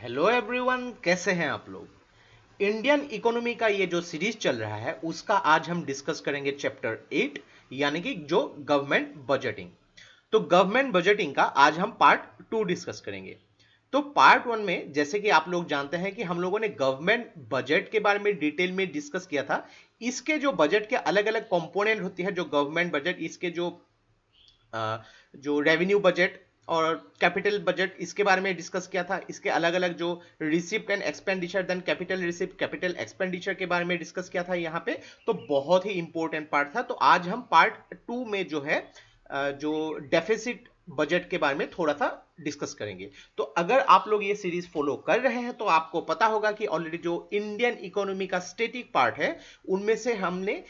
Hello everyone, कैसे हैं आप लोग। इंडियन इकोनॉमी का ये जो सीरीज चल रहा है उसका आज हम डिस्कस करेंगे चैप्टर 8 यानी कि जो गवर्नमेंट बजटिंग। तो गवर्नमेंट बजटिंग का आज हम पार्ट 2 डिस्कस करेंगे। तो पार्ट 1 में जैसे कि आप लोग जानते हैं कि हम लोगों ने गवर्नमेंट बजट के बारे में डिटेल में डिस्कस किया था। इसके जो बजट के अलग अलग कंपोनेंट होती है, जो गवर्नमेंट बजट, इसके जो रेवेन्यू बजट और कैपिटल बजट, इसके बारे में डिस्कस किया था। इसके अलग अलग जो receipt and expenditure, then capital receipt, capital expenditure के बारे में डिस्कस किया था यहाँ पे। तो बहुत ही इंपॉर्टेंट पार्ट था। तो आज हम पार्ट 2 में जो है जो डेफिसिट बजट के बारे में थोड़ा सा डिस्कस करेंगे। तो अगर आप लोग ये सीरीज फॉलो कर रहे हैं तो आपको पता होगा कि ऑलरेडी जो इंडियन इकोनॉमी का स्टैटिक पार्ट है उनमें से हमने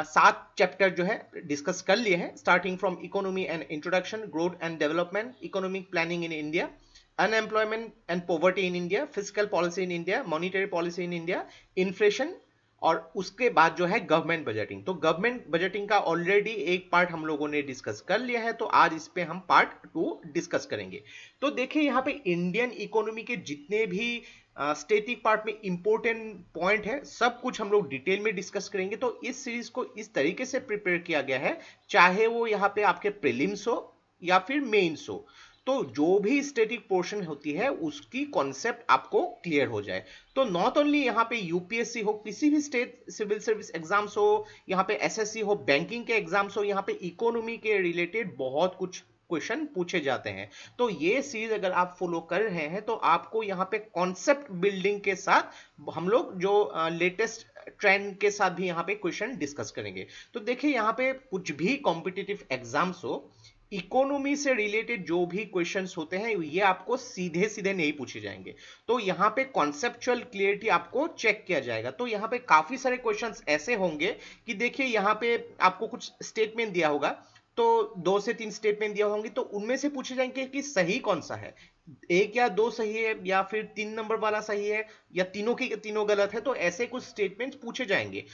7 चैप्टर जो है डिस्कस कर लिए हैं, starting from economy and introduction, growth and development, economic planning in India, unemployment and poverty in India, physical policy in India, monetary policy in India, inflation, और उसके बाद जो है गवर्नमेंट बजटिंग। तो गवर्नमेंट बजटिंग का ऑलरेडी एक part हम लोगों ने डिस्कस कर लिया है, तो आज इस पे हम पार्ट 2 डिस्कस करेंगे। तो देखिए यहाँ पे इंडियन इकोनॉमी के जितने भी स्टेटिक पार्ट में इंपॉर्टेंट पॉइंट है सब कुछ हम लोग डिटेल में डिस्कस करेंगे। तो इस सीरीज को इस तरीके से प्रिपेयर किया गया है, चाहे वो यहाँ पे आपके प्रीलिम्स हो या फिर मेंस हो, तो जो भी स्टैटिक पोर्शन होती है उसकी कॉन्सेप्ट आपको क्लियर हो जाए। तो नॉट ओनली यहाँ पे यूपीएससी हो, किसी भी स्टेट सिविल सर्विस एग्जाम्स हो, यहाँ पे एसएससी हो, बैंकिंग के एग्जाम्स हो, यहाँ पे इकोनॉमी के रिलेटेड बहुत कुछ क्वेश्चन पूछे जाते हैं। तो ये सीरीज अगर आप फॉलो कर रहे हैं तो आपको यहाँ पे कॉन्सेप्ट बिल्डिंग के साथ हम लोग जो लेटेस्ट ट्रेंड के साथ भी यहाँ पे क्वेश्चन डिस्कस करेंगे। तो देखिए यहाँ पे कुछ भी कॉम्पिटिटिव एग्जाम्स हो, इकोनॉमी से रिलेटेड जो भी क्वेश्चंस होते हैं ये आपको सीधे सीधे नहीं पूछे जाएंगे। तो यहाँ पे कॉन्सेप्चुअल क्लियरिटी आपको चेक किया जाएगा। तो यहाँ पे काफी सारे क्वेश्चंस ऐसे होंगे कि देखिए यहाँ पे आपको कुछ स्टेटमेंट दिया होगा, तो 2 से 3 स्टेटमेंट दिया होंगे, तो उनमें से पूछे जाएंगे कि सही कौन सा है, एक या दो सही है या फिर 3 नंबर वाला सही है या तीनों की तीनों गलत है। तो ऐसे कुछ स्टेटमेंट्स पूछे जाएंगे।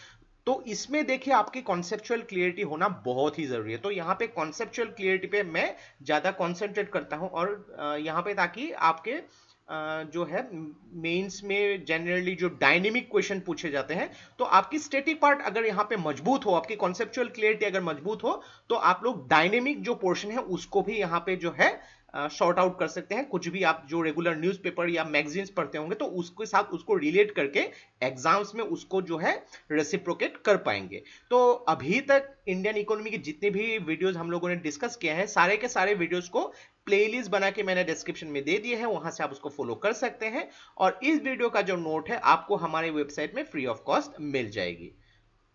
तो इसमें देखिए आपकी कॉन्सेप्चुअल क्लियरिटी होना बहुत ही जरूरी है। तो यहाँ पे कॉन्सेप्चुअल क्लियरिटी पे मैं ज्यादा कॉन्सेंट्रेट करता हूँ, और यहाँ पे ताकि आपके जो है मेंस में जनरली जो डायनेमिक क्वेश्चन पूछे जाते हैं, तो आपकी स्टैटिक पार्ट अगर यहाँ पे मजबूत हो, आपकी कॉन्सेप्चुअल क्लियरिटी अगर मजबूत हो, तो आप लोग डायनेमिक जो पोर्शन है उसको भी यहाँ पे जो है शॉर्ट आउट कर सकते हैं। कुछ भी आप जो रेगुलर न्यूज़पेपर या मैगजीन्स पढ़ते होंगे तो उसके साथ उसको रिलेट करके एग्जाम्स में उसको जो है रेसिप्रोकेट कर पाएंगे। तो अभी तक इंडियन इकोनॉमी के जितने भी वीडियोस हम लोगों ने डिस्कस किए हैं, सारे के सारे वीडियोस को प्लेलिस्ट बना के मैंने डिस्क्रिप्शन में दे दिए हैं, वहां से आप उसको फॉलो कर सकते हैं। और इस वीडियो का जो नोट है आपको हमारे वेबसाइट में फ्री ऑफ कॉस्ट मिल जाएगी।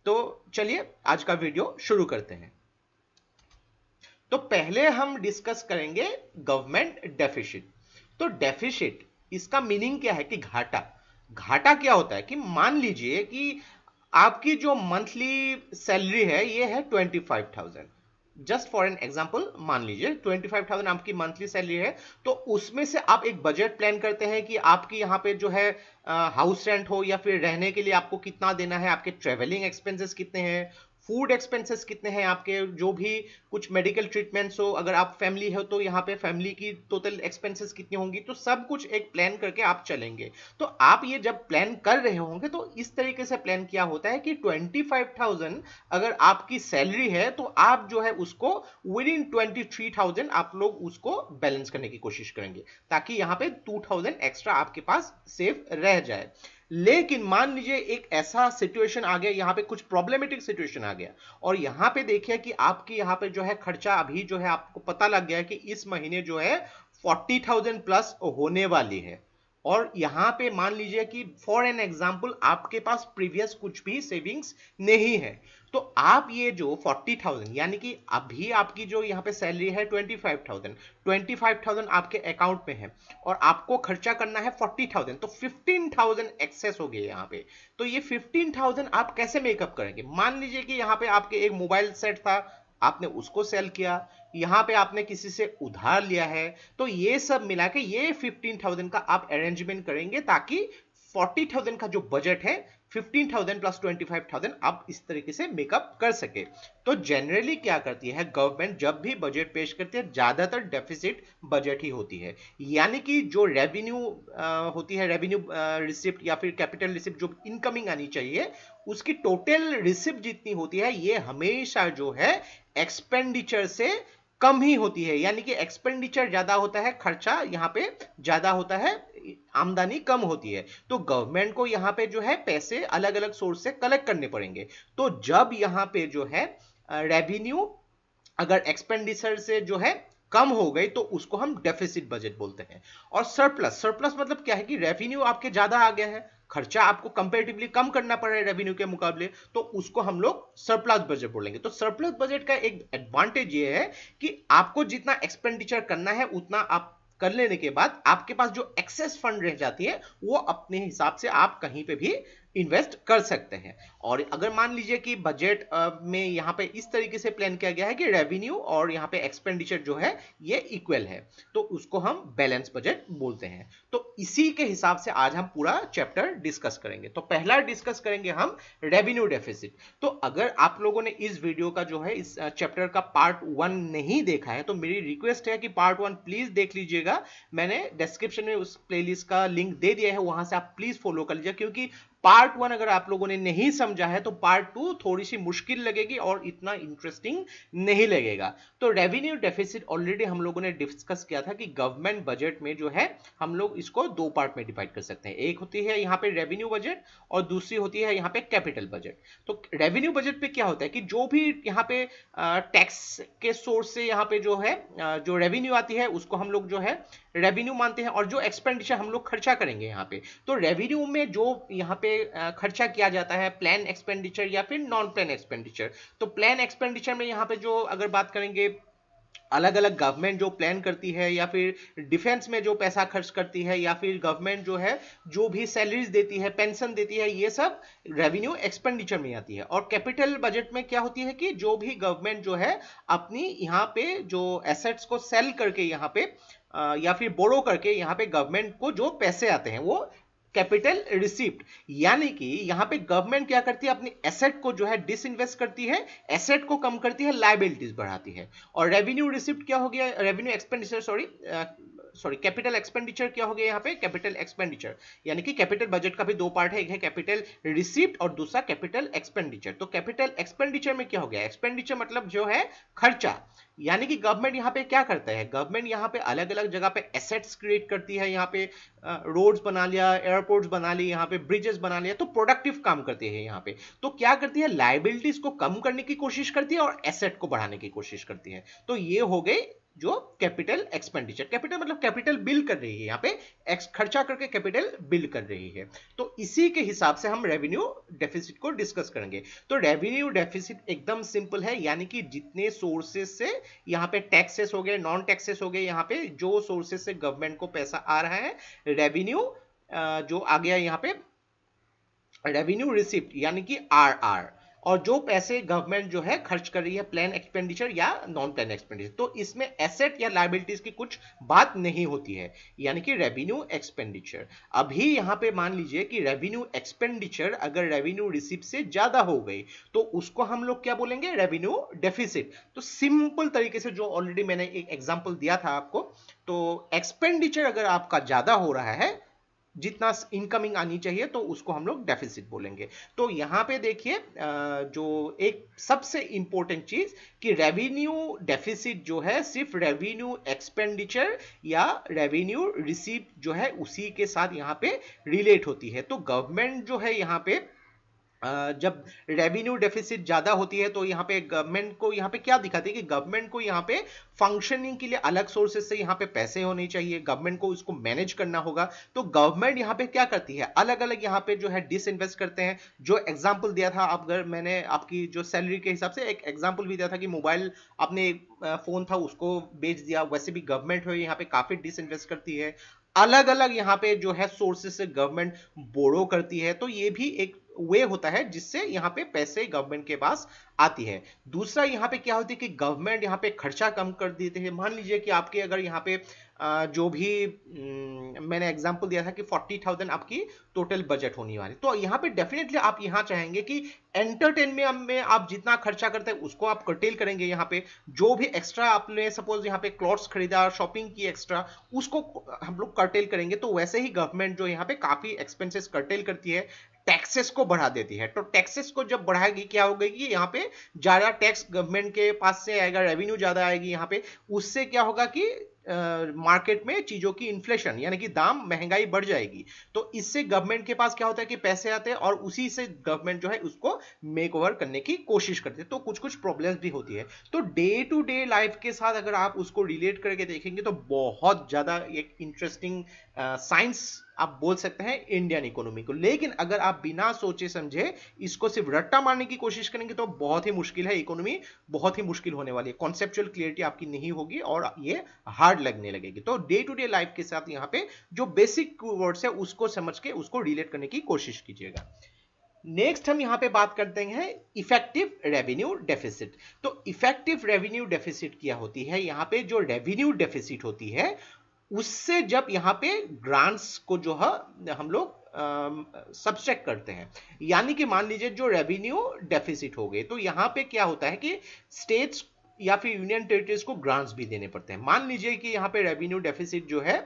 तो चलिए आज का वीडियो शुरू करते हैं। तो पहले हम डिस्कस करेंगे गवर्नमेंट डेफिसिट। तो डेफिसिट, इसका मीनिंग क्या है कि घाटा। घाटा क्या होता है कि मान लीजिए कि आपकी जो मंथली सैलरी है ये है 25,000। जस्ट फॉर एन एग्जाम्पल मान लीजिए 25,000 आपकी मंथली सैलरी है। तो उसमें से आप एक बजट प्लान करते हैं कि आपकी यहाँ पे जो है हाउस रेंट हो या फिर रहने के लिए आपको कितना देना है, आपके ट्रेवलिंग एक्सपेंसेस कितने हैं, फूड एक्सपेंसेस कितने हैं, आपके जो भी कुछ मेडिकल ट्रीटमेंट्स हो, अगर आप फैमिली हो तो यहाँ पे फैमिली की टोटल एक्सपेंसेस कितनी होंगी, तो सब कुछ एक प्लान करके आप चलेंगे। तो आप ये जब प्लान कर रहे होंगे तो इस तरीके से प्लान किया होता है कि 25,000 अगर आपकी सैलरी है तो आप जो है उसको विद इन 23,000 आप लोग उसको बैलेंस करने की कोशिश करेंगे, ताकि यहाँ पे 2,000 एक्स्ट्रा आपके पास सेफ रह जाए। लेकिन मान लीजिए एक ऐसा सिचुएशन आ गया, यहाँ पे कुछ प्रॉब्लमेटिक सिचुएशन आ गया, और यहाँ पे देखिए कि आपकी यहाँ पे जो है खर्चा अभी जो है आपको पता लग गया है कि इस महीने जो है 40,000 प्लस होने वाली है। और यहाँ पे मान लीजिए कि फॉर एन एग्जाम्पल आपके पास प्रीवियस कुछ भी सेविंग्स नहीं है, तो आप ये जो 40,000 यानी कि अभी आपकी जो यहाँ पे सैलरी है 25,000 आपके अकाउंट में है और आपको खर्चा करना है 40,000, तो 15,000 एक्सेस हो गए यहाँ पे। तो ये 15,000 आप कैसे मेकअप करेंगे। मान लीजिए कि यहाँ पे आपके एक मोबाइल सेट था, आपने उसको सेल किया, यहाँ पे आपने किसी से उधार लिया है, तो ये सब मिला के ये 15,000 का आप अरेंजमेंट करेंगे ताकि 40,000 का जो बजट है 15,000 प्लस 25,000 आप इस तरीके से मेकअप कर सके। तो जनरली क्या करती है गवर्नमेंट, जब भी बजट पेश करती है ज्यादातर डेफिसिट बजट ही होती है, यानी कि जो रेवेन्यू होती है, रेवेन्यू रिसिप्ट या फिर कैपिटल रिसिप्ट जो इनकमिंग आनी चाहिए, उसकी टोटल रिसिप्ट जितनी होती है ये हमेशा जो है एक्सपेंडिचर से कम ही होती है, यानी कि एक्सपेंडिचर ज्यादा होता है, खर्चा यहाँ पे ज्यादा होता है, आमदनी कम होती है। तो गवर्नमेंट को यहाँ पे जो है पैसे अलग अलग सोर्स से कलेक्ट करने पड़ेंगे। तो जब यहाँ पे जो है रेवेन्यू अगर एक्सपेंडिचर से जो है कम हो गई तो उसको हम डेफिसिट बजट बोलते हैं। और सरप्लस, सरप्लस मतलब क्या है कि रेवेन्यू आपके ज्यादा आ गया है, खर्चा आपको कंपैरेटिवली कम करना पड़ रहा है रेवेन्यू के मुकाबले, तो उसको हम लोग सरप्लस बजट बोलेंगे। तो सरप्लस बजट का एक एडवांटेज ये है कि आपको जितना एक्सपेंडिचर करना है उतना आप कर लेने के बाद आपके पास जो एक्सेस फंड रह जाती है वो अपने हिसाब से आप कहीं पे भी इन्वेस्ट कर सकते हैं। और अगर मान लीजिए कि बजट में यहाँ पे इस तरीके से प्लान किया गया है कि रेवेन्यू और यहाँ पे एक्सपेंडिचर जो है ये इक्वल है, तो उसको हम बैलेंस बजट बोलते हैं। तो इसी के हिसाब से आज हम पूरा चैप्टर डिस्कस करेंगे। तो पहला डिस्कस करेंगे हम रेवेन्यू डेफिसिट। तो अगर आप लोगों ने इस वीडियो का जो है इस चैप्टर का पार्ट 1 नहीं देखा है तो मेरी रिक्वेस्ट है कि पार्ट 1 प्लीज देख लीजिएगा। मैंने डिस्क्रिप्शन में उस प्लेलिस्ट का लिंक दे दिया है, वहां से आप प्लीज फॉलो कर लीजिए, क्योंकि पार्ट 1 अगर आप लोगों ने नहीं समझा है तो पार्ट 2 थोड़ी सी मुश्किल लगेगी और इतना इंटरेस्टिंग नहीं लगेगा। तो रेवेन्यू डेफिसिट ऑलरेडी हम लोगों ने डिस्कस किया था कि गवर्नमेंट बजट में जो है हम लोग इसको दो पार्ट में डिवाइड कर सकते हैं, एक होती है यहाँ पे रेवेन्यू बजट और दूसरी होती है यहाँ पे कैपिटल बजट। तो रेवेन्यू बजट पे क्या होता है कि जो भी यहाँ पे टैक्स के सोर्स से यहाँ पे जो है जो रेवेन्यू आती है उसको हम लोग जो है रेवेन्यू मानते हैं, और जो एक्सपेंडिचर हम लोग खर्चा करेंगे यहाँ पे, तो रेवेन्यू में जो यहाँ पे खर्चा किया जाता है प्लान एक्सपेंडिचर या फिर नॉन प्लान एक्सपेंडिचर। तो प्लान एक्सपेंडिचर में यहाँ पे जो अगर बात करेंगे अलग अलग गवर्नमेंट जो प्लान करती है या फिर डिफेंस में जो पैसा खर्च करती है या फिर गवर्नमेंट जो है जो भी सैलरीज देती है, पेंशन देती है, ये सब रेवेन्यू एक्सपेंडिचर में आती है। और कैपिटल बजट में क्या होती है कि जो भी गवर्नमेंट जो है अपनी यहाँ पे जो एसेट्स को सेल करके यहाँ पे या फिर बोरो करके यहाँ पे गवर्नमेंट को जो पैसे आते हैं वो कैपिटल रिसिप्ट, यानी कि यहां पे गवर्नमेंट क्या करती है अपनी एसेट को जो है डिसइन्वेस्ट करती है, एसेट को कम करती है, लायबिलिटीज बढ़ाती है। और रेवेन्यू रिसिप्ट क्या हो गया, revenue expenditure sorry capital expenditure क्या हो गया यहाँ पे कैपिटल एक्सपेंडिचर, यानी कि कैपिटल बजट का भी दो पार्ट है, एक है कैपिटल रिसिप्ट और दूसरा कैपिटल एक्सपेंडिचर। तो कैपिटल एक्सपेंडिचर में क्या हो गया, एक्सपेंडिचर मतलब जो है खर्चा, यानी कि गवर्नमेंट यहाँ पे क्या करता है, गवर्नमेंट यहाँ पे अलग अलग जगह पे एसेट्स क्रिएट करती है, यहाँ पे रोड्स बना लिया, एयरपोर्ट्स बना लिए, यहाँ पे ब्रिजेस बना लिया, तो प्रोडक्टिव काम करते हैं यहाँ पे। तो क्या करती है लायबिलिटीज को कम करने की कोशिश करती है और एसेट को बढ़ाने की कोशिश करती है। तो ये हो गई जो कैपिटल एक्सपेंडिचर, कैपिटल मतलब कैपिटल बिल्ड कर रही है, यहाँ पे एक्स खर्चा करके कैपिटल बिल्ड कर रही है। तो इसी के हिसाब से हम रेवेन्यू डेफिसिट को डिस्कस करेंगे। तो रेवेन्यू डेफिसिट एकदम सिंपल है, यानी कि जितने सोर्सेस से यहाँ पे टैक्सेस हो गए, नॉन टैक्सेस हो गए, यहाँ पे जो सोर्सेस से गवर्नमेंट को पैसा आ रहा है, रेवेन्यू जो आ गया यहाँ पे रेवेन्यू रिसिप्ट यानी कि आरआर, और जो पैसे गवर्नमेंट जो है खर्च कर रही है प्लान एक्सपेंडिचर या नॉन प्लान एक्सपेंडिचर, तो इसमें एसेट या लायबिलिटीज की कुछ बात नहीं होती है, यानी कि रेवेन्यू एक्सपेंडिचर। अभी यहां पे मान लीजिए कि रेवेन्यू एक्सपेंडिचर अगर रेवेन्यू रिसिप्ट से ज्यादा हो गई तो उसको हम लोग क्या बोलेंगे, रेवेन्यू डेफिसिट। तो सिंपल तरीके से जो ऑलरेडी मैंने एक एग्जांपल दिया था आपको, तो एक्सपेंडिचर अगर आपका ज्यादा हो रहा है जितना इनकमिंग आनी चाहिए तो उसको हम लोग डेफिसिट बोलेंगे। तो यहां पे देखिए जो एक सबसे इंपॉर्टेंट चीज कि रेवेन्यू डेफिसिट जो है सिर्फ रेवेन्यू एक्सपेंडिचर या रेवेन्यू रिसीप्ट जो है उसी के साथ यहां पे रिलेट होती है। तो गवर्नमेंट जो है यहां पे जब रेवेन्यू डेफिसिट ज्यादा होती है तो यहाँ पे गवर्नमेंट को यहाँ पे क्या दिखाती है कि गवर्नमेंट को यहाँ पे फंक्शनिंग के लिए अलग सोर्सेस से यहाँ पे पैसे होने चाहिए, गवर्नमेंट को इसको मैनेज करना होगा। तो गवर्नमेंट यहाँ पे क्या करती है, अलग अलग यहाँ पे जो है डिसइन्वेस्ट करते हैं। जो एग्जांपल दिया था, अगर मैंने आपकी जो सैलरी के हिसाब से एक एग्जांपल भी दिया था कि मोबाइल आपने फोन था उसको बेच दिया, वैसे भी गवर्नमेंट है यहाँ पे काफी डिसइन्वेस्ट करती है। अलग अलग यहाँ पे जो है सोर्सेस से गवर्नमेंट बोरो करती है। तो ये भी एक वे होता है जिससे यहाँ पे पैसे गवर्नमेंट के पास आती है। दूसरा यहाँ पे क्या होती है कि गवर्नमेंट यहाँ पे खर्चा कम कर देते हैं। मान लीजिए कि आपके अगर यहाँ पे जो भी मैंने एग्जांपल दिया था कि 40,000 आपकी टोटल बजट होने वाली, तो यहाँ पे डेफिनेटली आप यहाँ चाहेंगे कि एंटरटेनमेंट में आप जितना खर्चा करते हैं उसको आप कर्टेल करेंगे। यहाँ पे जो भी एक्स्ट्रा आपने सपोज यहाँ पे क्लॉथ्स खरीदा, शॉपिंग की एक्स्ट्रा, उसको हम लोग कर्टेल करेंगे। तो वैसे ही गवर्नमेंट जो यहाँ पे काफी एक्सपेंसेस कर्टेल करती है, टैक्सेस को बढ़ा देती है। तो टैक्सेस को जब बढ़ाएगी क्या होगा कि यहाँ पे ज्यादा टैक्स गवर्नमेंट के पास से आएगा, रेवेन्यू ज्यादा आएगी यहाँ पे। उससे क्या होगा कि मार्केट में चीजों की इन्फ्लेशन यानी कि दाम, महंगाई बढ़ जाएगी। तो इससे गवर्नमेंट के पास क्या होता है कि पैसे आते हैं और उसी से गवर्नमेंट जो है उसको मेक ओवर करने की कोशिश करती है। तो कुछ कुछ प्रॉब्लम्स भी होती है। तो डे टू डे लाइफ के साथ अगर आप उसको रिलेट करके देखेंगे तो बहुत ज्यादा एक इंटरेस्टिंग साइंस आप बोल सकते हैं इंडियन इकोनॉमी को। लेकिन अगर आप बिना सोचे समझे इसको सिर्फ रट्टा मारने की कोशिश करेंगे तो बहुत ही मुश्किल है, इकोनॉमी बहुत ही मुश्किल होने वाली है। कॉन्सेप्चुअल क्लियरिटी आपकी नहीं होगी और ये हार्ड लगने लगेगी। तो डे टू डे लाइफ के साथ यहाँ पे जो बेसिक वर्ड्स है उसको समझ के उसको रिलेट करने की कोशिश कीजिएगा। नेक्स्ट हम यहां पे बात करते हैं इफेक्टिव रेवेन्यू डेफिसिट। तो इफेक्टिव रेवेन्यू डेफिसिट क्या होती है? यहां पे जो रेवेन्यू डेफिसिट होती है उससे जब यहां पे ग्रांट्स को जो है हम लोग सब्सट्रैक्ट करते हैं, यानी कि मान लीजिए जो रेवेन्यू डेफिसिट हो गए तो यहां पे क्या होता है कि स्टेट्स या फिर यूनियन टेरिटरीज को ग्रांट्स भी देने पड़ते हैं। मान लीजिए कि यहां पे रेवेन्यू डेफिसिट जो है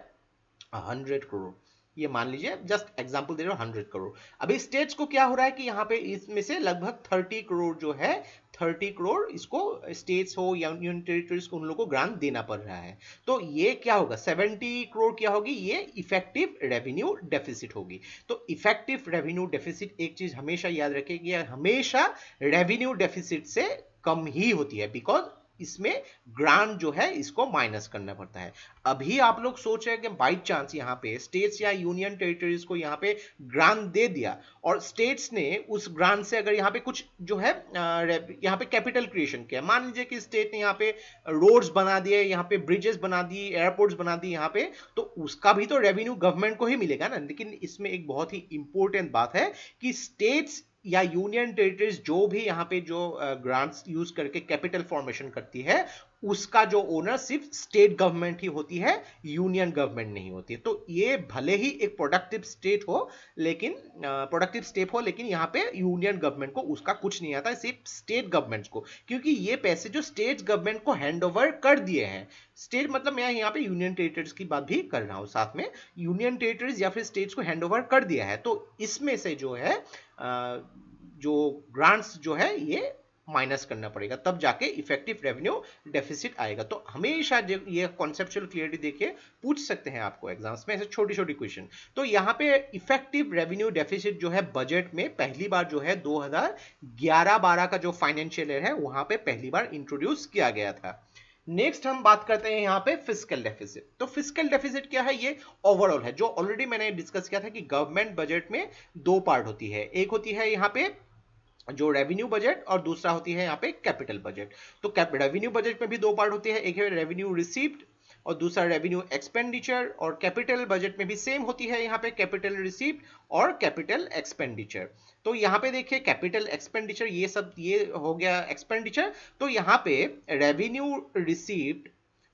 100 करोड़, ये मान लीजिए जस्ट एग्जांपल दे रहा हूं 100 करोड़। अभी स्टेट्स को क्या हो रहा है कि यहाँ पे इसमें से लगभग 30 करोड़ जो है, 30 करोड़ इसको स्टेट्स हो या यूनियन टेरिटरीज को उन लोगों को ग्रांट देना पड़ रहा है। तो ये क्या होगा, 70 करोड़ क्या होगी, ये इफेक्टिव रेवेन्यू डेफिसिट होगी। तो इफेक्टिव रेवेन्यू डेफिसिट एक चीज हमेशा याद रखेगी, हमेशा रेवेन्यू डेफिसिट से कम ही होती है, बिकॉज इसमें ग्रांट जो है इसको माइनस करना पड़ता है। अभी आप लोग सोच रहे हैं कि बाई चांस यहाँ पे स्टेट्स या यूनियन टेरिटरीज को यहाँ पे ग्रांट दे दिया और स्टेट्स ने उस ग्रांट से अगर यहाँ पे कुछ जो है यहाँ पे कैपिटल क्रिएशन किया, मान लीजिए कि स्टेट ने यहाँ पे रोड्स बना दिए, यहाँ पे ब्रिजेस बना दिए, एयरपोर्ट्स बना दिए यहाँ पे, तो उसका भी तो रेवेन्यू गवर्नमेंट को ही मिलेगा ना। लेकिन इसमें एक बहुत ही इंपॉर्टेंट बात है कि स्टेट्स या यूनियन टेरिटरीज जो भी यहाँ पे जो ग्रांट्स यूज करके कैपिटल फॉर्मेशन करती है उसका जो ओनर सिर्फ स्टेट गवर्नमेंट ही होती है, यूनियन गवर्नमेंट नहीं होती है। तो ये भले ही एक प्रोडक्टिव स्टेट हो लेकिन यहाँ पे यूनियन गवर्नमेंट को उसका कुछ नहीं आता है, सिर्फ स्टेट गवर्नमेंट को, क्योंकि ये पैसे जो स्टेट गवर्नमेंट को हैंड ओवर कर दिए हैं। स्टेट मतलब मैं यहाँ पे यूनियन टेरिटरीज की बात भी कर रहा हूँ, साथ में यूनियन टेरिटरीज या फिर स्टेट्स को हैंड ओवर कर दिया है। तो इसमें से जो है जो ग्रांट्स जो है ये माइनस करना पड़ेगा, तब जाके इफेक्टिव रेवेन्यू डेफिसिट आएगा। तो हमेशा ये कॉन्सेप्चुअल क्लियरिटी देखिए, पूछ सकते हैं आपको एग्जाम्स में ऐसे छोटी छोटी क्वेश्चन। तो यहाँ पे इफेक्टिव रेवेन्यू डेफिसिट जो है बजट में पहली बार जो है 2011-12 का जो फाइनेंशियल ईयर है वहां पे पहली बार इंट्रोड्यूस किया गया था। नेक्स्ट हम बात करते हैं यहाँ पे फिस्कल डेफिसिट। तो फिस्कल डेफिसिट क्या है, ये ओवरऑल है, जो ऑलरेडी मैंने डिस्कस किया था कि गवर्नमेंट बजट में दो पार्ट होती है, एक होती है यहाँ पे जो रेवेन्यू बजट और दूसरा होती है यहाँ पे कैपिटल बजट। तो रेवेन्यू बजट में भी दो पार्ट होती है, एक है रेवेन्यू रिसीव्ड और दूसरा रेवेन्यू एक्सपेंडिचर। और कैपिटल बजट में भी सेम होती है, यहाँ पे कैपिटल रिसीव्ड और कैपिटल एक्सपेंडिचर। तो यहाँ पे देखिए कैपिटल एक्सपेंडिचर ये हो गया एक्सपेंडिचर। तो यहाँ पे रेवेन्यू रिसीव्ड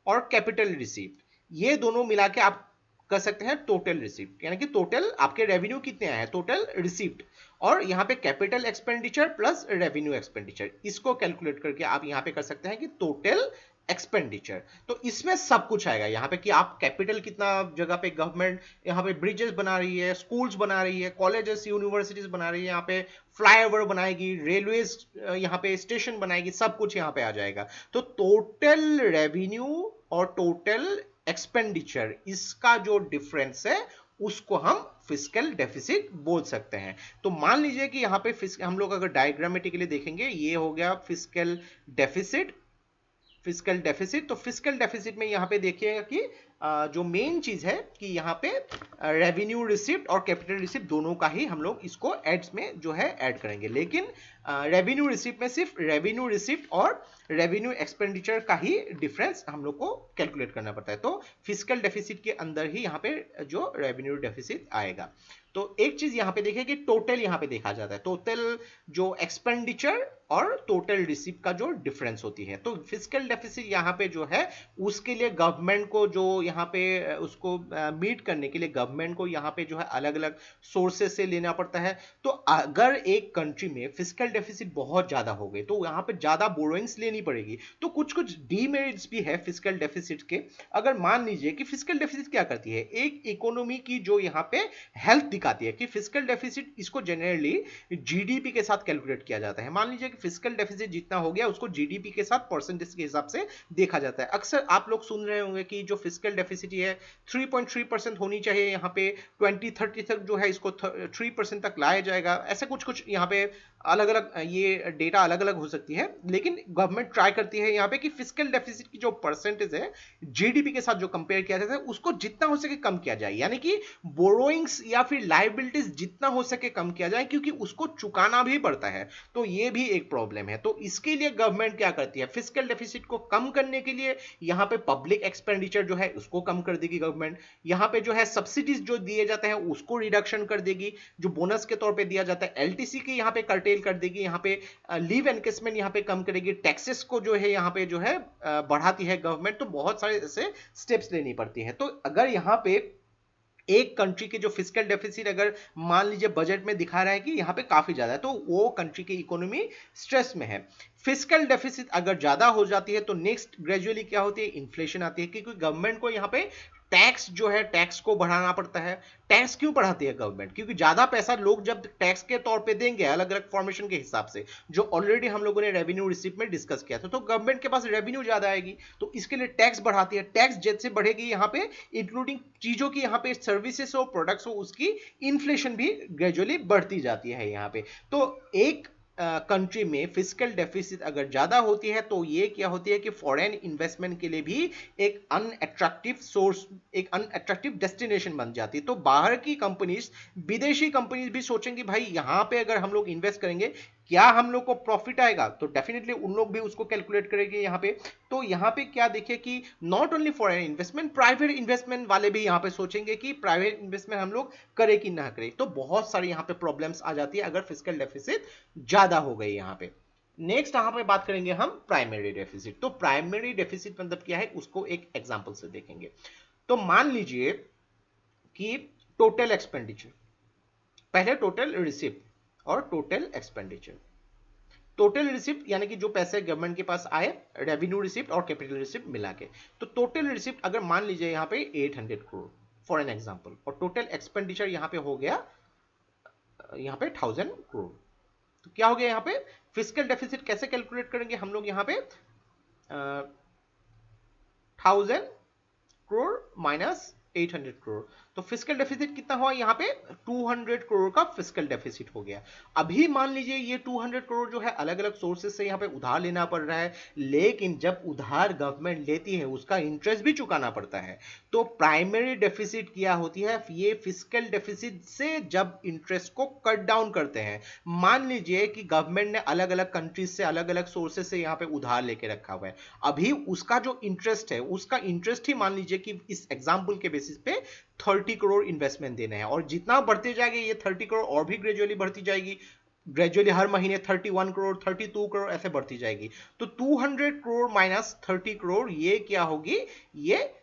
और कैपिटल रिसीव्ड ये दोनों मिला के आप कर सकते हैं टोटल रिसीव्ड, यानी कि टोटल आपके रेवेन्यू कितने आए हैं, टोटल रिसीव्ड, और यहाँ पे capital expenditure plus revenue expenditure, इसको कैलकुलेट करके आप यहाँ पे कर सकते हैं कि टोटल एक्सपेंडिचर। तो इसमें सब कुछ आएगा यहाँ पे कि आप कैपिटल कितना जगह पे गवर्नमेंट यहाँ पे ब्रिजेस बना रही है, स्कूल्स बना रही है, कॉलेजेस यूनिवर्सिटीज बना रही है, यहाँ पे फ्लाईओवर बनाएगी, रेलवेज यहाँ पे स्टेशन बनाएगी, सब कुछ यहाँ पे आ जाएगा। तो टोटल रेवेन्यू और टोटल एक्सपेंडिचर इसका जो डिफरेंस है उसको हम फिस्कल डेफिसिट बोल सकते हैं। तो मान लीजिए कि यहाँ पे हम लोग अगर डायग्रामेटिकली देखेंगे, ये हो गया फिस्कल डेफिसिट। तो फिस्कल डेफिसिट में यहाँ पे देखिएगा कि जो मेन चीज है कि यहाँ पे रेवेन्यू रिसिप्ट और कैपिटल रिसिप्ट दोनों का ही हम लोग इसको एड्स में जो है ऐड करेंगे, लेकिन रेवेन्यू रिसिप्ट में सिर्फ रेवेन्यू रिसिप्ट और रेवेन्यू एक्सपेंडिचर का ही डिफरेंस हम लोग को कैलकुलेट करना पड़ता है। तो फिजिकल डेफिसिट के अंदर ही यहाँ पे जो रेवेन्यू डेफिसिट आएगा। तो एक चीज यहाँ पे देखिए कि टोटल यहाँ पे देखा जाता है, टोटल जो एक्सपेंडिचर और टोटल रिसिप्ट का जो डिफरेंस होती है। तो फिजिकल डेफिसिट यहाँ पे जो है उसके लिए गवर्नमेंट को जो यहाँ पे उसको मीट करने के लिए गवर्नमेंट को यहाँ पे जो है अलग अलग सोर्सेज से लेना पड़ता है। तो अगर एक कंट्री में फिजिकल डेफिसिट बहुत ज्यादा हो गई तो यहाँ पे ज्यादा बोरोइंग्स लेनी पड़ेगी। तो कुछ कुछ डीमेरिट्स भी है फिजिकल डेफिसिट के। अगर मान लीजिए कि फिजिकल डेफिसिट क्या करती है, एक इकोनॉमी की जो यहाँ पे हेल्थ दिखाती है कि फिजिकल डेफिसिट इसको जनरली जीडीपी के साथ कैलकुलेट किया जाता है। मान लीजिए कि फिजिकल डेफिसिट जितना हो गया उसको जीडीपी के साथ परसेंटेज के हिसाब से देखा जाता है। अक्सर आप लोग सुन रहे होंगे कि जो फिजिकल डेफिसिट है 3.3% होनी चाहिए, यहाँ पे 2030 तक जो है इसको 3% तक लाया जाएगा। ऐसे कुछ कुछ यहाँ पे अलग अलग ये डेटा अलग अलग हो सकती है, लेकिन गवर्नमेंट ट्राई करती है यहाँ पे कि फिजिकल डेफिसिट की जो परसेंटेज है जीडीपी के साथ जो कंपेयर किया जाता है उसको जितना हो सके कम किया जाए, यानी कि बोरोइंग्स या फिर लायबिलिटीज जितना हो सके कम किया जाए, क्योंकि उसको चुकाना भी पड़ता है। तो ये भी एक प्रॉब्लम है। तो इसके लिए गवर्नमेंट क्या करती है, फिजिकल डेफिसिट को कम करने के लिए यहाँ पे पब्लिक एक्सपेंडिचर जो है उसको कम कर देगी गवर्नमेंट। यहाँ पे जो है सब्सिडीज जो दिए जाते हैं उसको रिडक्शन कर देगी, जो बोनस के तौर पे दिया जाता है एलटीसी के यहाँ पे कर्टेल कर देगी, यहाँ पे लीव एनकेसमेंट यहाँ पे कम करेगी, टैक्सेस को जो है यहाँ पे जो है बढ़ाती है गवर्नमेंट। तो बहुत सारे ऐसे स्टेप्स लेनी पड़ती है। तो अगर यहाँ पे एक कंट्री के जो फिजिकल डेफिसिट अगर मान लीजिए बजट में दिखा रहा है कि यहाँ पे काफी ज्यादा है, तो वो कंट्री की इकोनॉमी स्ट्रेस में है। फिजिकल डेफिसिट अगर ज्यादा हो जाती है तो नेक्स्ट ग्रेजुअली क्या होती है, इन्फ्लेशन आती है, क्योंकि गवर्नमेंट को यहाँ पे टैक्स जो है टैक्स को बढ़ाना पड़ता है। टैक्स क्यों बढ़ाती है गवर्नमेंट, क्योंकि ज्यादा पैसा लोग जब टैक्स के तौर पे देंगे अलग अलग फॉर्मेशन के हिसाब से, जो ऑलरेडी हम लोगों ने रेवेन्यू रिसिप्ट में डिस्कस किया था, तो गवर्नमेंट के पास रेवेन्यू ज्यादा आएगी, तो इसके लिए टैक्स बढ़ाती है। टैक्स जैसे बढ़ेगी यहाँ पे इंक्लूडिंग चीजों की यहाँ पे सर्विसेज हो प्रोडक्ट्स हो उसकी इन्फ्लेशन भी ग्रेजुअली बढ़ती जाती है यहाँ पे। तो एक कंट्री में फिजिकल डेफिसिट अगर ज्यादा होती है तो ये क्या होती है कि फॉरेन इन्वेस्टमेंट के लिए भी एक अनअट्रैक्टिव सोर्स, एक अनअट्रैक्टिव डेस्टिनेशन बन जाती है। तो बाहर की कंपनीज, विदेशी कंपनीज भी सोचेंगे भाई यहाँ पे अगर हम लोग इन्वेस्ट करेंगे क्या हम लोग को प्रॉफिट आएगा, तो डेफिनेटली उन लोग भी उसको कैलकुलेट करेंगे यहाँ पे। तो यहाँ पे क्या देखिए कि not only foreign investment, private investment वाले भी यहाँ पे सोचेंगे कि प्राइवेट इन्वेस्टमेंट हम लोग करें कि ना करें। तो बहुत सारी यहाँ पे प्रॉब्लम्स आ जाती है अगर फिजिकल डेफिसिट ज्यादा हो गई यहाँ पे। नेक्स्ट यहाँ पे बात करेंगे हम प्राइमरी डेफिसिट। तो प्राइमरी डेफिसिट मतलब क्या है उसको एक एग्जांपल से देखेंगे। तो मान लीजिए कि टोटल एक्सपेंडिचर, पहले टोटल रिसिप्ट और टोटल एक्सपेंडिचर। टोटल रिसिप्ट यानी कि जो पैसे गवर्नमेंट के पास आए, रेवेन्यू रिसिप्ट और कैपिटल रिसिप्ट मिला के। तो टोटल रिसिप्ट अगर मान लीजिए यहाँ पे 800 करोड़ फॉर एन एग्जांपल, और टोटल एक्सपेंडिचर यहाँ पे हो गया यहाँ पे 1000 करोड़। तो क्या हो गया यहाँ पे, फिजिकल डेफिसिट कैसे कैलकुलेट करेंगे हम लोग, यहाँ पे 1000 करोड़ माइनस 800 करोड़। तो फिजिकल डेफिसिट कितना हुआ यहाँ पे, 200 करोड़ का फिजिकल डेफिसिट हो गया। अभी मान लीजिए ये 200 करोड़ जो है अलग अलग सोर्सेज से यहाँ पे उधार लेना पड़ रहा है, लेकिन जब उधार गवर्नमेंट लेती है उसका इंटरेस्ट भी चुकाना पड़ता है। तो प्राइमरी डेफिसिट क्या होती है, ये फिजिकल डेफिसिट से जब इंटरेस्ट को कट डाउन करते हैं। मान लीजिए कि गवर्नमेंट ने अलग अलग कंट्रीज से अलग अलग सोर्सेज से यहाँ पे उधार लेके रखा हुआ है, अभी उसका जो इंटरेस्ट है उसका इंटरेस्ट ही मान लीजिए कि इस एग्जाम्पल के बेसिस पे 30 करोड़ इन्वेस्टमेंट देने हैं, और जितना बढ़ते जाएंगे ये 30 करोड़ और भी ग्रेजुअली बढ़ती जाएगी, ग्रेजुअली हर महीने 31 करोड़ 32 करोड़ ऐसे बढ़ती जाएगी। तो 200 करोड़ माइनस 30 करोड़ ये क्या होगी, ये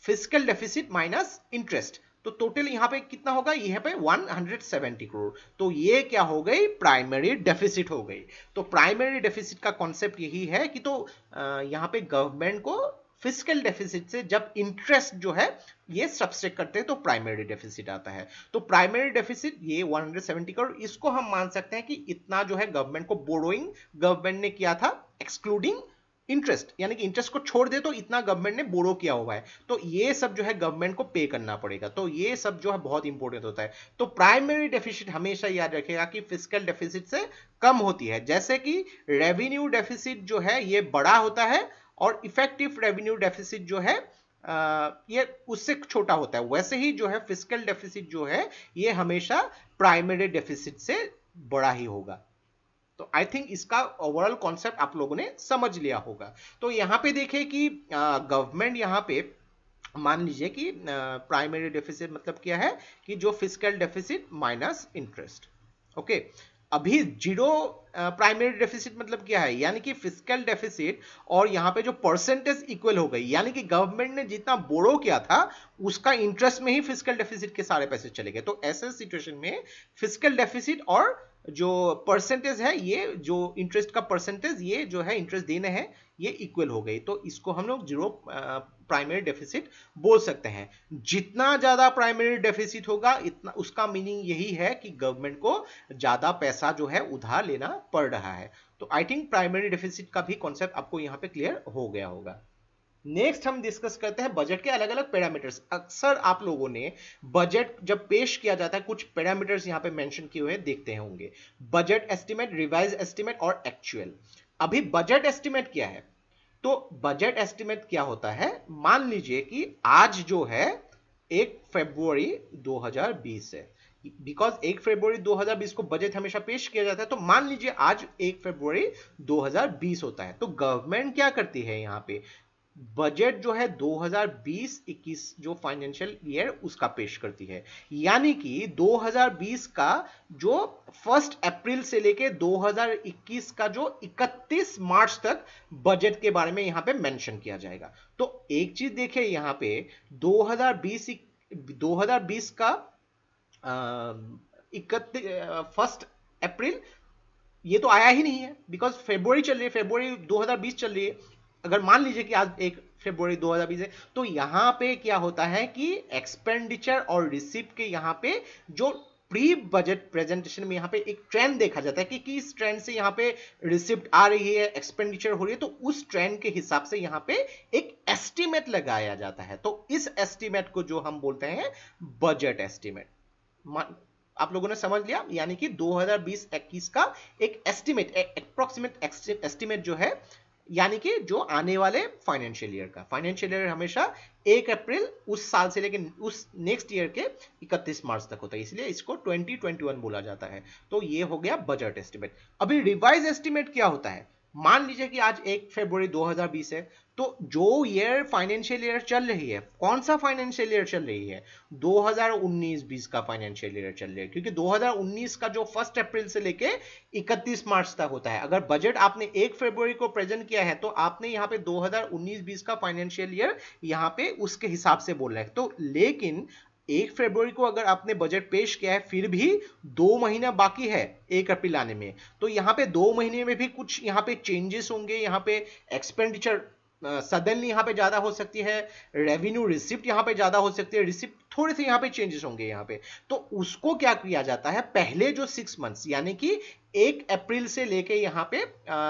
फिजिकल डेफिसिट माइनस इंटरेस्ट। तो टोटल यहाँ पे कितना होगा, यहाँ पे 170 करोड़। तो ये क्या हो गई, प्राइमरी डेफिसिट हो गई। तो प्राइमरी डेफिसिट का कॉन्सेप्ट यही है कि तो यहाँ पे गवर्नमेंट को फिजिकल डेफिसिट से जब इंटरेस्ट जो है ये सब्सट्रैक्ट करते हैं तो प्राइमरी डेफिसिट आता है। तो प्राइमरी डेफिसिट ये 170 करोड़, इसको हम मान सकते हैं कि इतना जो है गवर्नमेंट को बोरोइंग गवर्नमेंट ने किया था एक्सक्लूडिंग इंटरेस्ट, यानी कि इंटरेस्ट को छोड़ दे तो इतना गवर्नमेंट ने बोरो किया हुआ है, तो ये सब जो है गवर्नमेंट को पे करना पड़ेगा। तो ये सब जो है बहुत इंपॉर्टेंट होता है। तो प्राइमरी डेफिसिट हमेशा याद रखेगा कि फिजिकल डेफिसिट से कम होती है, जैसे कि रेवेन्यू डेफिसिट जो है ये बड़ा होता है और इफेक्टिव रेवेन्यू डेफिसिट जो है ये उससे छोटा होता है, वैसे ही जो है फिस्कल डेफिसिट जो है ये हमेशा प्राइमरी डेफिसिट से बड़ा ही होगा। तो आई थिंक इसका ओवरऑल कॉन्सेप्ट आप लोगों ने समझ लिया होगा। तो यहाँ पे देखिए कि गवर्नमेंट यहाँ पे मान लीजिए कि प्राइमरी डेफिसिट मतलब क्या है कि जो fiscal deficit minus interest. Okay, अभी जीरो प्राइमरी डेफिसिट मतलब क्या है, यानी कि फिस्कल डेफिसिट और यहां पे जो परसेंटेज इक्वल हो गई, यानी कि गवर्नमेंट ने जितना बोरो किया था उसका इंटरेस्ट में ही फिस्कल डेफिसिट के सारे पैसे चले गए। तो ऐसे सिचुएशन में फिस्कल डेफिसिट और जो परसेंटेज है, ये जो इंटरेस्ट का परसेंटेज, ये जो है इंटरेस्ट देने हैं, ये इक्वल हो गई। तो इसको हम लोग जीरो प्राइमरी डेफिसिट बोल सकते हैं। जितना ज्यादा प्राइमरी डेफिसिट होगा इतना, उसका मीनिंग यही है कि गवर्नमेंट को ज्यादा पैसा जो है उधार लेना पड़ रहा है। तो आई थिंक प्राइमरी डेफिसिट का भी कॉन्सेप्ट आपको यहाँ पे क्लियर हो गया होगा। नेक्स्ट हम डिस्कस करते हैं बजट के अलग अलग पैरामीटर्स। अक्सर आप लोगों ने बजट जब पेश किया जाता है कुछ पैरामीटर्स यहां पे मेंशन किए हुए देखते होंगे, बजट एस्टिमेट, रिवाइज एस्टिमेट और एक्चुअल। अभी बजट एस्टिमेट क्या है? तो बजट एस्टिमेट क्या होता है, मान लीजिए कि आज जो है 1 फरवरी 2020 है, बिकॉज 1 फरवरी 2020 को बजट हमेशा पेश किया जाता है। तो मान लीजिए आज 1 फरवरी 2020 होता है, तो गवर्नमेंट क्या करती है यहाँ पे, बजट जो है 2020-21 जो फाइनेंशियल ईयर उसका पेश करती है। यानी कि 2020 का जो 1 अप्रैल से लेके 2021 का जो 31 मार्च तक बजट के बारे में यहां पे मेंशन किया जाएगा। तो एक चीज देखिए यहां पे 2020 का 1 अप्रैल ये तो आया ही नहीं है, बिकॉज फरवरी चल रही है, फरवरी 2020 चल रही है। अगर मान लीजिए कि आज 1 फरवरी 2020 है, तो यहां पे क्या होता है कि एक्सपेंडिचर और रिसीप्ट के यहां पे जो प्री बजट प्रेजेंटेशन में यहां पे एक ट्रेंड देखा जाता है कि किस ट्रेंड से यहां पे रिसिप्ट आ रही है, एक्सपेंडिचर हो रही है, तो उस ट्रेंड के हिसाब से यहां पे एक एस्टिमेट लगाया जाता है। तो इस एस्टिमेट को जो हम बोलते हैं बजट एस्टिमेट। आप लोगों ने समझ लिया, यानी कि 2020-21 का एक एस्टिमेट, अप्रोक्सीमेट एस्टिमेट जो है, यानी कि जो आने वाले फाइनेंशियल ईयर का, फाइनेंशियल ईयर हमेशा 1 अप्रैल उस साल से लेकर उस नेक्स्ट ईयर के 31 मार्च तक होता है, इसलिए इसको 2021 बोला जाता है। तो ये हो गया बजट एस्टिमेट। अभी रिवाइज एस्टिमेट क्या होता है, मान लीजिए कि आज 1 फरवरी 2020 है, तो जो ईयर फाइनेंशियल ईयर चल रही है, कौन सा फाइनेंशियल ईयर चल रही है, 2019-20 का फाइनेंशियल ईयर चल रही है, क्योंकि 2019 का जो 1 अप्रैल से लेके 31 मार्च तक होता है। अगर बजट आपने 1 फरवरी को प्रेजेंट किया है, तो आपने यहाँ पे 2019-20 का फाइनेंशियल ईयर यहाँ पे उसके हिसाब से बोल रहे हैं। तो लेकिन 1 फरवरी को अगर आपने बजट पेश किया है, फिर भी 2 महीना बाकी है 1 अप्रैल आने में, तो यहाँ पे 2 महीने में भी कुछ यहाँ पे चेंजेस होंगे, यहाँ पे एक्सपेंडिचर सडनली यहाँ पे ज्यादा हो सकती है, रेवेन्यू रिसिप्ट यहाँ पे ज्यादा हो सकती है, रिसिप्ट थोड़े से यहाँ पे चेंजेस होंगे यहाँ पे। तो उसको क्या किया जाता है, पहले जो 6 मंथ्स यानी कि 1 अप्रैल से लेके यहाँ पे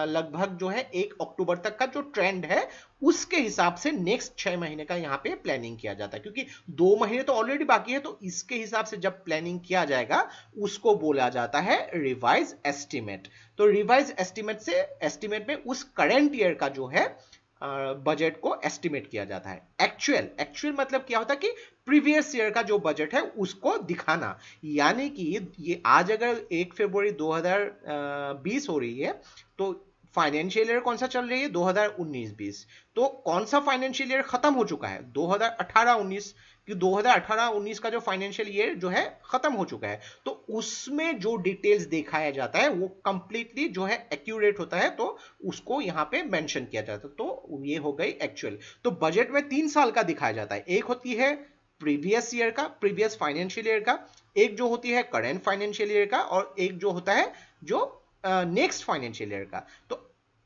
लगभग जो है 1 अक्टूबर तक का जो ट्रेंड है, उसके हिसाब से नेक्स्ट 6 महीने का यहाँ पे प्लानिंग किया जाता है, क्योंकि 2 महीने तो ऑलरेडी बाकी है। तो इसके हिसाब से जब प्लानिंग किया जाएगा उसको बोला जाता है रिवाइज एस्टिमेट। तो रिवाइज एस्टिमेट से, एस्टिमेट में उस करंट ईयर का जो है बजट को एस्टिमेट किया जाता है। एक्चुअल, एक्चुअल मतलब क्या होता है कि प्रीवियस ईयर का जो बजट है उसको दिखाना। यानी कि ये आज अगर 1 फरवरी 2020 हो रही है, तो फाइनेंशियल ईयर कौन सा चल रही है, 2019-20। तो कौन सा फाइनेंशियल ईयर खत्म हो चुका है, 2018-19, कि 2018-19 का जो फाइनेंशियल ईयर जो है खत्म हो चुका है। तो उसमें जो डिटेल्स दिखाया जाता है वो कंप्लीटली जो है एक्यूरेट होता है, तो उसको यहाँ पे मेंशन किया जाता है। तो ये हो गई एक्चुअल। तो बजट में 3 साल का दिखाया जाता है, एक होती है प्रीवियस ईयर का, प्रीवियस फाइनेंशियल ईयर का, एक जो होती है करंट फाइनेंशियल ईयर का, और एक जो होता है जो नेक्स्ट फाइनेंशियल ईयर का। तो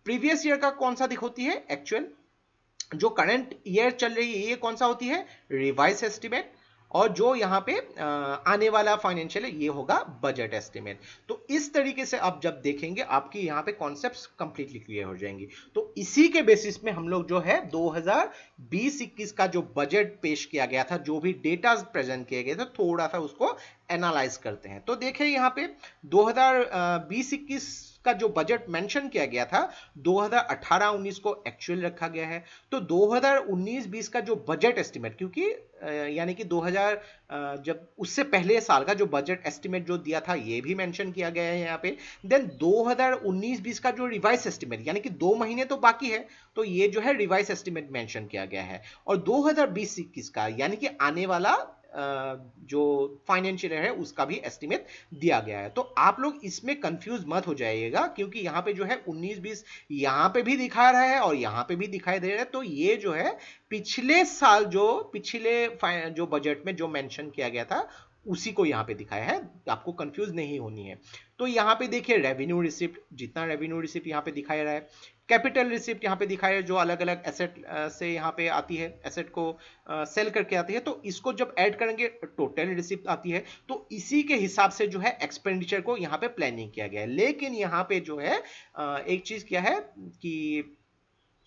प्रीवियस ईयर का कौन सा दिखोती है, एक्चुअल। जो करंट ईयर चल रही है ये कौन सा होती है, रिवाइज एस्टिमेट। और जो यहाँ पे आने वाला फाइनेंशियल ये होगा बजट एस्टिमेट। तो इस तरीके से आप जब देखेंगे आपकी यहाँ पे कॉन्सेप्ट्स कंप्लीटली क्लियर हो जाएंगी। तो इसी के बेसिस में हम लोग जो है 2020-21 का जो बजट पेश किया गया था, जो भी डेटा प्रेजेंट किया गया था, थोड़ा सा उसको एनालाइज करते हैं। तो देखिए यहाँ पे 2020-21 का जो बजट मेंशन किया गया था 2018-19 को एक्चुअल रखा गया है। तो 2019-20 का जो बजट एस्टिमेट, क्योंकि यानी कि 2000 जब उससे पहले साल का जो बजट एस्टिमेट जो दिया था ये भी मेंशन किया गया है यहाँ पे। देन 2019-20 का जो रिवाइज एस्टिमेट, यानी कि 2 महीने तो बाकी है, तो ये जो है रिवाइज एस्टिमेट मेंशन किया गया है। और 2020-21 का यानी कि आने वाला जो फाइनेंशियल ईयर है उसका भी एस्टिमेट दिया गया है। तो आप लोग इसमें कंफ्यूज मत हो जाइएगा, क्योंकि यहाँ पे जो है 19-20 यहाँ पे भी दिखा रहा है और यहाँ पे भी दिखाई दे रहा है। तो ये जो है पिछले साल जो बजट में जो मेंशन किया गया था उसी को यहाँ पे दिखाया है, आपको कंफ्यूज नहीं होनी है। तो यहाँ पे देखिए रेवेन्यू रिसिप्ट, जितना रेवेन्यू रिसिप्ट यहाँ पे दिखाया रहा है, कैपिटल रिसिप्ट यहाँ पे दिखाया है जो अलग अलग एसेट से यहाँ पे आती है, एसेट को सेल करके आती है, तो इसको जब ऐड करेंगे टोटल रिसिप्ट आती है। तो इसी के हिसाब से जो है एक्सपेंडिचर को यहाँ पे प्लानिंग किया गया है। लेकिन यहाँ पे जो है एक चीज क्या है कि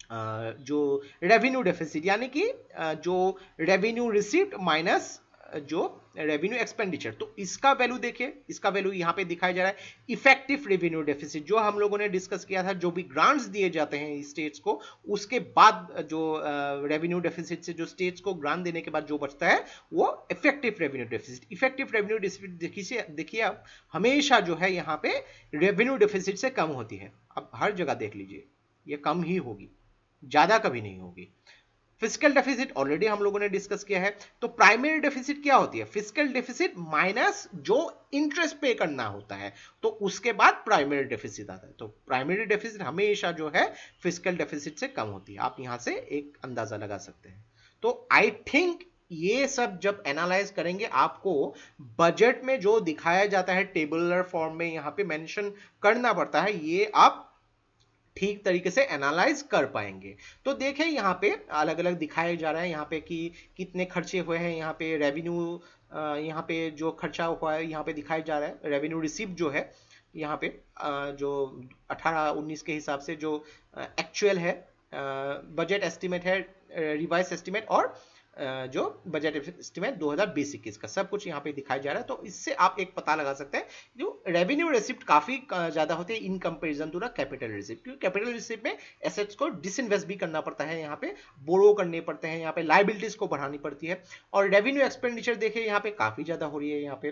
जो रेवेन्यू डेफिसिट, यानी कि जो रेवेन्यू रिसिप्ट माइनस जो रेवेन्यू एक्सपेंडिचर, तो इसका वैल्यू देखिए, इसका वैल्यू यहाँ पे दिखाया जा रहा है इफेक्टिव रेवेन्यू डेफिसिट, जो हम लोगों ने डिस्कस किया था। जो भी ग्रांट्स दिए जाते हैं स्टेट्स को, उसके बाद जो रेवेन्यू डेफिसिट से जो स्टेट्स को ग्रांट देने के बाद जो बचता है वो effective revenue deficit. Effective revenue deficit देखिए आप हमेशा जो है यहाँ पे रेवेन्यू डेफिसिट से कम होती है। अब हर जगह देख लीजिए ये कम ही होगी, ज्यादा कभी नहीं होगी। फिस्कल डेफिसिट ऑलरेडी हम लोगों ने डिस्कस किया है। तो प्राइमरी डेफिसिट क्या होती है? फिस्कल डेफिसिट माइनस जो इंटरेस्ट पे करना होता है, तो उसके बाद प्राइमरी डेफिसिट आता है। तो प्राइमरी डेफिसिट हमेशा जो है फिस्कल डेफिसिट से कम होती है, आप यहां से एक अंदाजा लगा सकते हैं। तो आई थिंक ये सब जब एनालाइज करेंगे, आपको बजट में जो दिखाया जाता है टेबुलर फॉर्म में यहाँ पे मेंशन करना पड़ता है, ये आप ठीक तरीके से एनालाइज कर पाएंगे। तो देखें यहाँ पे अलग अलग दिखाया जा रहा है यहाँ पे कि कितने खर्चे हुए हैं। यहाँ पे रेवेन्यू, यहाँ पे जो खर्चा हुआ है यहाँ पे दिखाया जा रहा है। रेवेन्यू रिसीव जो है यहाँ पे जो 18-19 के हिसाब से जो एक्चुअल है, बजट एस्टिमेट है, रिवाइज एस्टिमेट और जो बजट एस्टिमेट 2020-21 का सब कुछ यहाँ पे दिखाया जा रहा है। तो इससे आप एक पता लगा सकते हैं जो रेवेन्यू रिसिप्ट काफी ज्यादा होते हैं in comparison to the capital receipt, क्योंकि कैपिटल रिसिप्ट में एसेट्स को डिसइन्वेस्ट भी करना पड़ता है, यहाँ पे बोरो करने पड़ते हैं, यहाँ पे लायबिलिटीज को बढ़ानी पड़ती है। और रेवेन्यू एक्सपेंडिचर देखिए यहाँ पे काफी ज्यादा हो रही है, यहाँ पे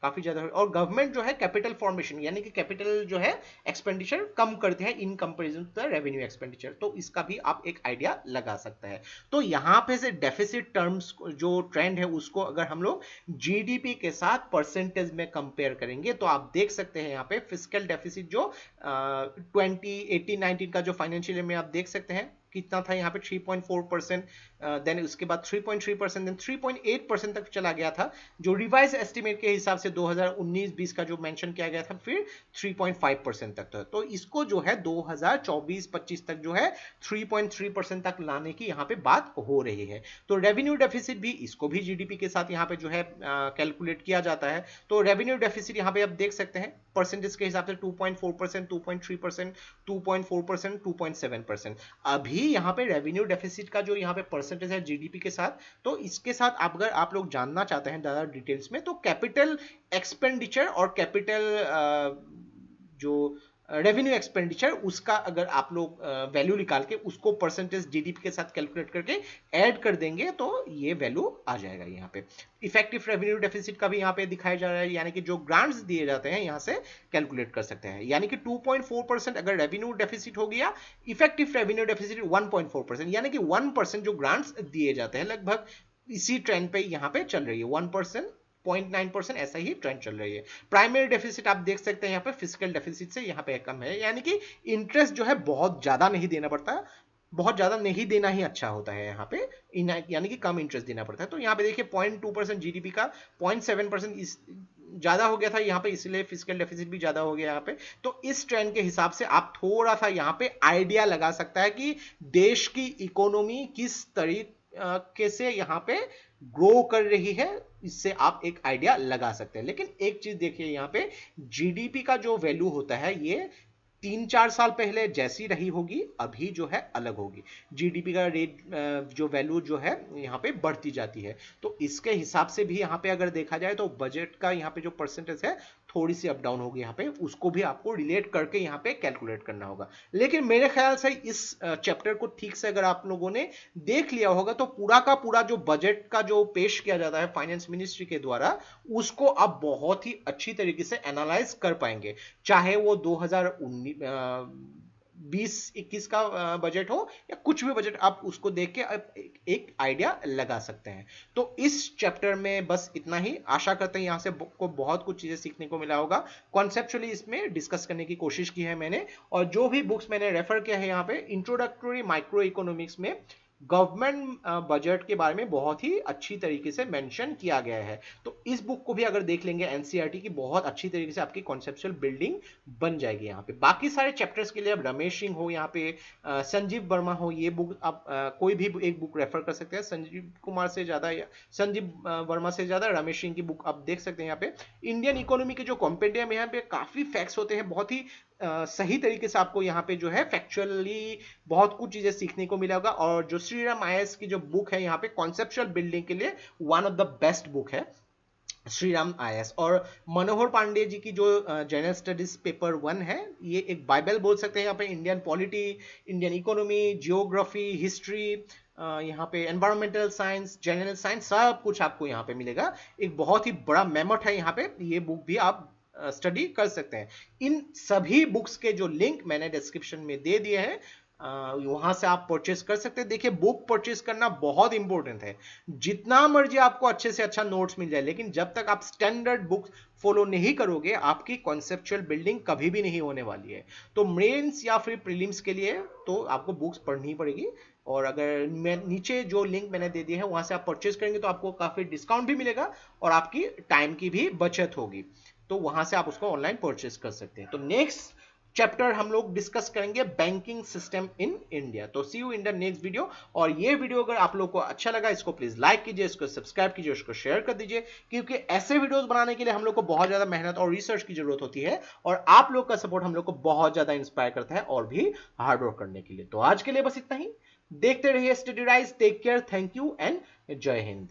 काफी ज्यादा। और गवर्नमेंट जो है कैपिटल फॉर्मेशन यानी कि कैपिटल जो है एक्सपेंडिचर कम करते हैं in comparison to the revenue expenditure, तो इसका भी आप एक आइडिया लगा सकते हैं। तो यहाँ पे से डेफिसिट टर्म्स जो ट्रेंड है उसको अगर हम लोग जीडीपी के साथ परसेंटेज में कंपेयर करेंगे, तो आप देख सकते हैं यहाँ पे फिस्कल डेफिसिट जो 2018-19 का जो फाइनेंशियल ईयर में आप देख सकते हैं कितना था यहाँ पे 3.4%, देन उसके बाद 3.3%, देन 3.8% तक चला गया था जो रिवाइज एस्टिमेट के हिसाब से 2019-20 का जो मेंशन किया गया था, फिर 3.5% तक था। तो इसको जो है 2024-25 तक जो है 3.3% तक लाने की यहाँ पे बात हो रही है। तो रेवेन्यू डेफिसिट भी, इसको भी जीडीपी के साथ यहाँ पे जो है कैलकुलेट किया जाता है। तो रेवेन्यू डेफिसिट यहाँ पे आप देख सकते हैं परसेंटेज के हिसाब से 2.4%, 2.3%, 2.4%, 2.7%। अभी यहाँ पे रेवेन्यू डेफिसिट का जो यहाँ पे परसेंटेज है जीडीपी के साथ, तो इसके साथ अगर आप लोग जानना चाहते हैं ज्यादा डिटेल्स में, तो कैपिटल एक्सपेंडिचर और कैपिटल जो रेवेन्यू एक्सपेंडिचर उसका अगर आप लोग वैल्यू निकाल के उसको परसेंटेज जीडीपी के साथ कैलकुलेट करके ऐड कर देंगे तो ये वैल्यू आ जाएगा। यहाँ पे इफेक्टिव रेवेन्यू डेफिसिट का भी यहाँ पे दिखाया जा रहा है, यानी कि जो ग्रांट्स दिए जाते हैं यहाँ से कैलकुलेट कर सकते हैं। यानी कि 2.4% अगर रेवेन्यू डेफिसिट हो गया, इफेक्टिव रेवेन्यू डेफिसिट 1.4%, यानी कि 1% जो ग्रांट्स दिए जाते हैं, लगभग इसी ट्रेंड पे यहाँ पे चल रही है, 1%, 0.9% ऐसा ही ट्रेंड चल रही है। प्राइमरी डेफिसिट आप देख सकते हैं यहाँ पे फिस्कल डेफिसिट से यहाँ पे कम है, यानी कि इंटरेस्ट जो है बहुत ज्यादा नहीं देना पड़ता, बहुत ज्यादा नहीं देना ही अच्छा होता है यहाँ पे, यानी कि कम इंटरेस्ट देना पड़ता है। तो यहाँ पे देखिए 0.2% जीडीपी का 0.7% इस ज्यादा हो गया था यहाँ पे, इसलिए फिस्कल डेफिसिट भी ज्यादा हो गया यहाँ पे। तो इस ट्रेंड के हिसाब से आप थोड़ा सा यहाँ पे आइडिया लगा सकता है कि देश की इकोनॉमी किस तरीके से यहाँ पे ग्रो कर रही है, इससे आप एक आइडिया लगा सकते हैं। लेकिन एक चीज देखिए यहाँ पे जीडीपी का जो वैल्यू होता है ये 3-4 साल पहले जैसी रही होगी अभी जो है अलग होगी। जीडीपी का रेट जो वैल्यू जो है यहाँ पे बढ़ती जाती है, तो इसके हिसाब से भी यहाँ पे अगर देखा जाए तो बजट का यहाँ पे जो परसेंटेज है थोड़ी सी अप डाउन होगी यहाँ पे, उसको भी आपको रिलेट करके यहाँ पे कैलकुलेट करना होगा। लेकिन मेरे ख्याल से इस चैप्टर को ठीक से अगर आप लोगों ने देख लिया होगा तो पूरा का पूरा जो बजट का जो पेश किया जाता है फाइनेंस मिनिस्ट्री के द्वारा, उसको आप बहुत ही अच्छी तरीके से एनालाइज कर पाएंगे, चाहे वो 2019-20-21 का बजट हो या कुछ भी बजट, आप उसको देख के आप एक आइडिया लगा सकते हैं। तो इस चैप्टर में बस इतना ही, आशा करते हैं यहां से को बहुत कुछ चीजें सीखने को मिला होगा। कॉन्सेप्चुअली इसमें डिस्कस करने की कोशिश की है मैंने, और जो भी बुक्स मैंने रेफर किया है यहाँ पे, इंट्रोडक्टरी माइक्रो इकोनॉमिक्स में गवर्नमेंट बजट के बारे में बहुत ही अच्छी तरीके से मेंशन किया गया है। तो इस बुक को भी अगर देख लेंगे एनसीईआरटी की, बहुत अच्छी तरीके से आपकी कॉन्सेप्चुअल बिल्डिंग बन जाएगी यहाँ पे। बाकी सारे चैप्टर्स के लिए अब रमेश सिंह हो, यहाँ पे संजीव वर्मा हो, ये बुक आप कोई भी एक बुक रेफर कर सकते हैं। संजीव कुमार से ज्यादा या संजीव वर्मा से ज्यादा रमेश सिंह की बुक आप देख सकते हैं। यहाँ पे इंडियन इकोनॉमी के जो कॉम्पेंडियम है, यहाँ पे काफी फैक्ट्स होते हैं, बहुत ही सही तरीके से आपको यहाँ पे जो है फैक्चुअली बहुत कुछ चीजें सीखने को मिलेगा। और जो श्रीराम आईएएस की जो बुक है यहाँ पे कॉन्सेप्चुअल बिल्डिंग के लिए one of the best book है श्रीराम आईएएस। और मनोहर पांडे जी की जो जनरल स्टडीज पेपर 1 है, ये एक बाइबल बोल सकते हैं यहाँ पे। Indian polity, Indian economy, geography, history, यहाँ पे एनवायरमेंटल साइंस, जनरल साइंस, सब कुछ आपको यहाँ पे मिलेगा। एक बहुत ही बड़ा मेमोट है यहाँ पे, ये बुक भी आप स्टडी कर सकते हैं। इन सभी बुक्स के जो लिंक मैंने डिस्क्रिप्शन में दे दिए हैं, वहां से आप परचेस कर सकते हैं। देखिए, बुक परचेस करना बहुत इंपॉर्टेंट है, जितना मर्जी आपको अच्छे से अच्छा नोट्स मिल जाए, लेकिन जब तक आप स्टैंडर्ड बुक फॉलो नहीं करोगे, आपकी कॉन्सेप्चुअल बिल्डिंग कभी भी नहीं होने वाली है। तो मेंस या फिर प्रीलिम्स के लिए तो आपको बुक्स पढ़नी पड़ेगी। और अगर मैं नीचे जो लिंक मैंने दे दिया है वहां से आप परचेस करेंगे तो आपको काफी डिस्काउंट भी मिलेगा और आपकी टाइम की भी बचत होगी, तो वहां से आप उसको ऑनलाइन परचेस कर सकते हैं। तो नेक्स्ट चैप्टर हम लोग डिस्कस करेंगे बैंकिंग सिस्टम इन इंडिया। तो see you in the next video. और ये वीडियो अगर आप लोग को अच्छा लगा, इसको प्लीज लाइक कीजिए, इसको सब्सक्राइब कीजिए, इसको शेयर कर दीजिए, क्योंकि ऐसे वीडियोस बनाने के लिए हम लोग को बहुत ज्यादा मेहनत और रिसर्च की जरूरत होती है, और आप लोग का सपोर्ट हम लोग को बहुत ज्यादा इंस्पायर करता है और भी हार्ड वर्क करने के लिए। तो आज के लिए बस इतना ही, देखते रहिए Study Rise, take care, thank you and जय हिंद।